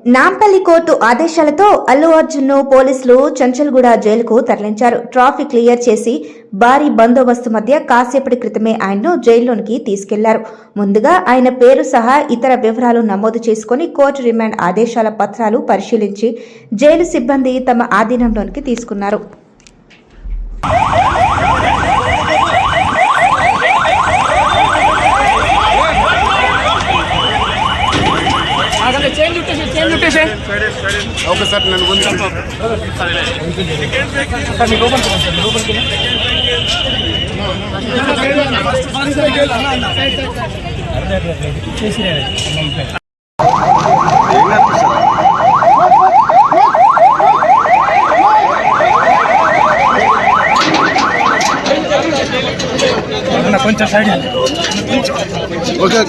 Nampally court ఆదేశాలతో అల్లు అర్జున్ ను పోలీసులు చంచల్గూడ జైలుకు తరలించారు. ట్రాఫిక్ క్లియర్ చేసి భారీ బందోబస్తు మధ్య కాసేపటి క్రితమే ఆయన్ను జైల్లోనికి తీసుకెళ్లారు. ముందుగా ఆయన పేరు సహా ఇతర వివరాలు నమోదు చేసుకుని కోర్టు రిమాండ్ ఆదేశాల పత్రాలు పరిశీలించి జైలు సిబ్బంది తమ ఆధీనంలోనికి తీసుకున్నారు. ఓకే సార్, నన్ను కొంచెం సైడ్ ఓకే.